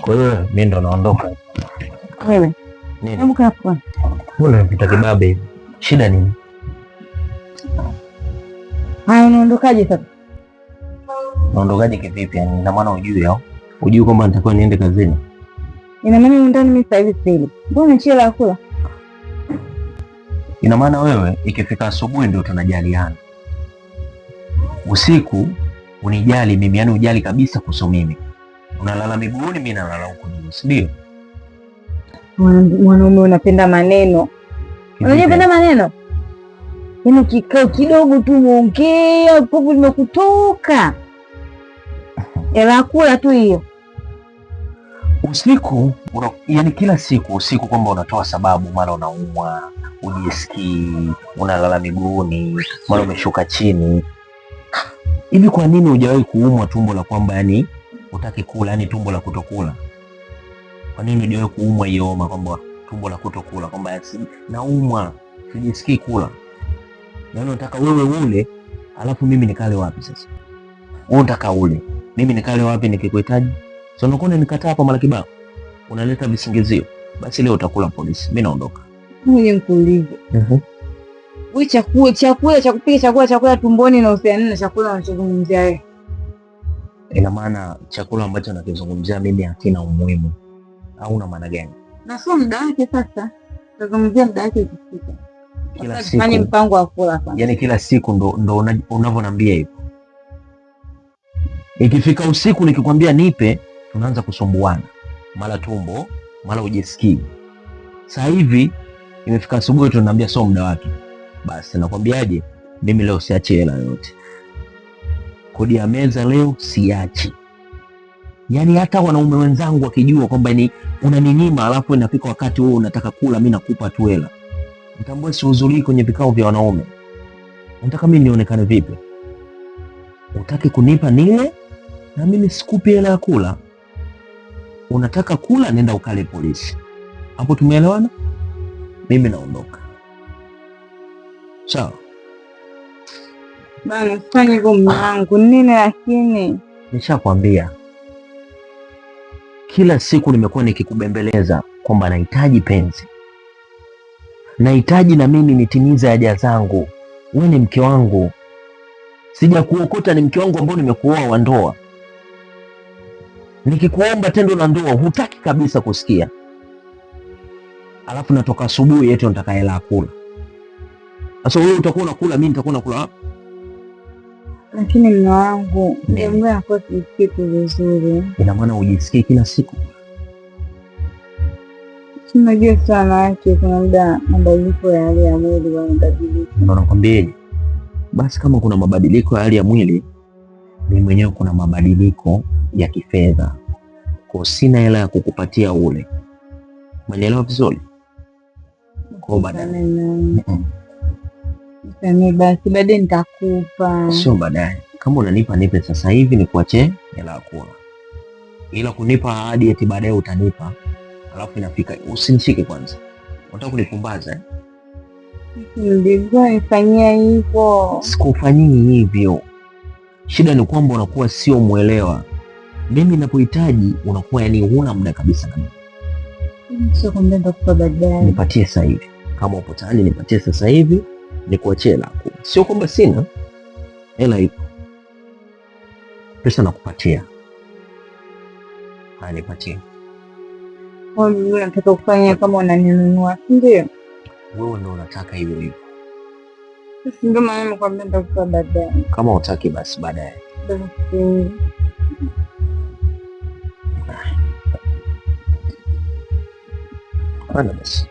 Kwa hiyo mimi ndo naondoka. Wewe Nini? hebu kaa hapo. Mbona unapita kibabe hivi? Shida nini? Haya, unaondokaje sasa? Naondokaje kivipi? Yani ina maana hujui au? Hujui kwamba nitakuwa niende kazini? Ina maana ndani mimi sasa hivi sili. Mbona chela ya kula? Ina maana wewe ikifika asubuhi ndio tunajaliana. Usiku unijali mimi, yani ujali kabisa kuhusu mimi. Unalala miguuni, mimi nalala huko juu, si ndio? Mwanaume unapenda maneno. Unapenda maneno? Yaani kikao kidogo tu muongea, povu limekutoka. Ela kula tu hiyo. Usiku yani kila siku usiku kwamba unatoa sababu, mara unaumwa, ujisikii, unalala miguuni, mara umeshuka chini. Hivi kwa nini hujawahi kuumwa tumbo la kwamba yani utaki kula, yani tumbo la kutokula? Kwa nini hujawahi kuumwa hiyo homa kwamba tumbo la kutokula, kwamba naumwa, sijisikii kula? Yaani unataka wewe ule, alafu mimi nikale wapi sasa? Wewe unataka ule, mimi nikale wapi nikikuhitaji? So unakuwa nikataa hapa mara kibao. Unaleta visingizio. Basi leo utakula polisi. Mimi naondoka. Mimi nikuulize. Wewe chakula cha kupika chakula tumboni na usiani na chakula unachozungumzia wewe. Ina maana chakula ambacho nakizungumzia mimi hakina umuhimu. Au una maana gani? Na sio muda wake sasa. Tazungumzia muda wake ukifika. Kila siku. Fanye mpango wa kula sasa. Yaani kila siku ndo unavyoniambia hivyo. Ikifika usiku nikikwambia nipe, tunaanza kusumbuana. Mara tumbo, mara ujisikii. Sasa hivi imefika asubuhi tunaniambia sio muda wake. Basi nakwambiaje, mimi leo siachi hela yote. Kodi ya meza leo siachi. Yaani hata wanaume wenzangu wakijua kwamba ni unaninyima, alafu inafika wakati wewe unataka kula, mimi nakupa tu hela. Mtambue sihudhurii kwenye vikao vya wanaume. Unataka mimi nionekane vipi? Utaki kunipa nile na mimi sikupi hela ya kula. Unataka kula, nenda ukale polisi. Hapo tumeelewana? Mimi naondoka. Sawa? Bana, fanya hivyo mwanangu. Nini lakini? Nishakwambia. Kila siku nimekuwa nikikubembeleza kwamba nahitaji penzi. Nahitaji na mimi nitimize haja zangu. Wewe ni mke wangu. Sija kuokota, ni mke wangu ambao nimekuoa wa ndoa. Nikikuomba tendo la ndoa hutaki kabisa kusikia. Alafu natoka asubuhi eti nataka hela ya kula. Sasa wewe utakuwa unakula, mimi nitakuwa nakula wapi? Lakini mume wangu, ndio hapo siku vizuri. Ina maana ujisikii kila siku? Unajua sana yake kuna muda mabadiliko ya hali ya mwili yanabadilika. Ndio nakwambiaje? Basi kama kuna mabadiliko ya hali ya mwili, mimi mwenyewe kuna mabadiliko ya kifedha. Kwa sina hela ya kukupatia ule. Umenielewa vizuri? Kwa baadaye. Basi baadaye nitakupa. Sio baadaye. Kama unanipa nipe sasa hivi nikuachie hela ya kula. Ila kunipa ahadi eti baadaye utanipa. Alafu inafika usinishike kwanza. Unataka kunipumbaza eh? Ndio nifanyia hivyo. Sikufanyii hivyo. Shida ni kwamba unakuwa sio muelewa. Mimi ninapohitaji unakuwa yani huna muda kabisa na mimi. Sio kwamba nitakupa baadaye. Nipatie sasa hivi. Kama upo tayari nipatie sasa hivi nikuachie hela. Sio kwamba sina. Hela ipo. Pesa nakupatia. Haya nipatie. Wewe unataka kufanya kama unaninunua, si ndio? Wewe ndio unataka hivyo hivyo. Ndio maana nimekwambia nitakupa baadaye. Kama utaki basi baadaye. Basi. Basi.